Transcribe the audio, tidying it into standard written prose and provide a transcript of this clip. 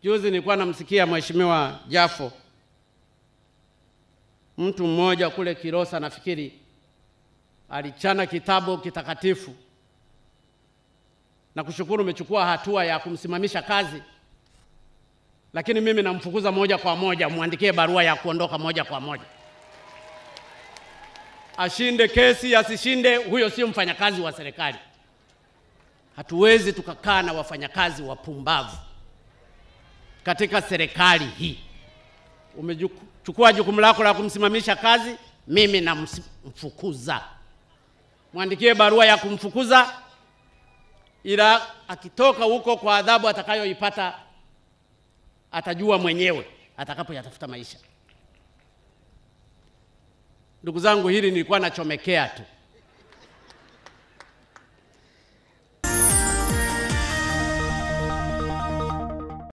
Juzi nilikuwa namsikia Mheshimiwa Jafo, mtu mmoja kule Kilosa nafikiri, alichana kitabu kitakatifu, na kushukuru umechukua hatua ya kumsimamisha kazi, lakini mimi namfukuza moja kwa moja, muandikie barua ya kuondoka moja kwa moja. Ashinde kesi, asishinde, huyo sio mfanyakazi wa serikali. Hatuwezi tukakaa na wafanyakazi wapumbavu katika serikali hii. Umechukua jukumu lako la kumsimamisha kazi, mimi namfukuza. Muandikie barua ya kumfukuza, ila akitoka huko kwa adhabu atakayoipata atajua mwenyewe atakapoyatafuta maisha. Ndugu zangu, hili nilikuwa nachomekea tu.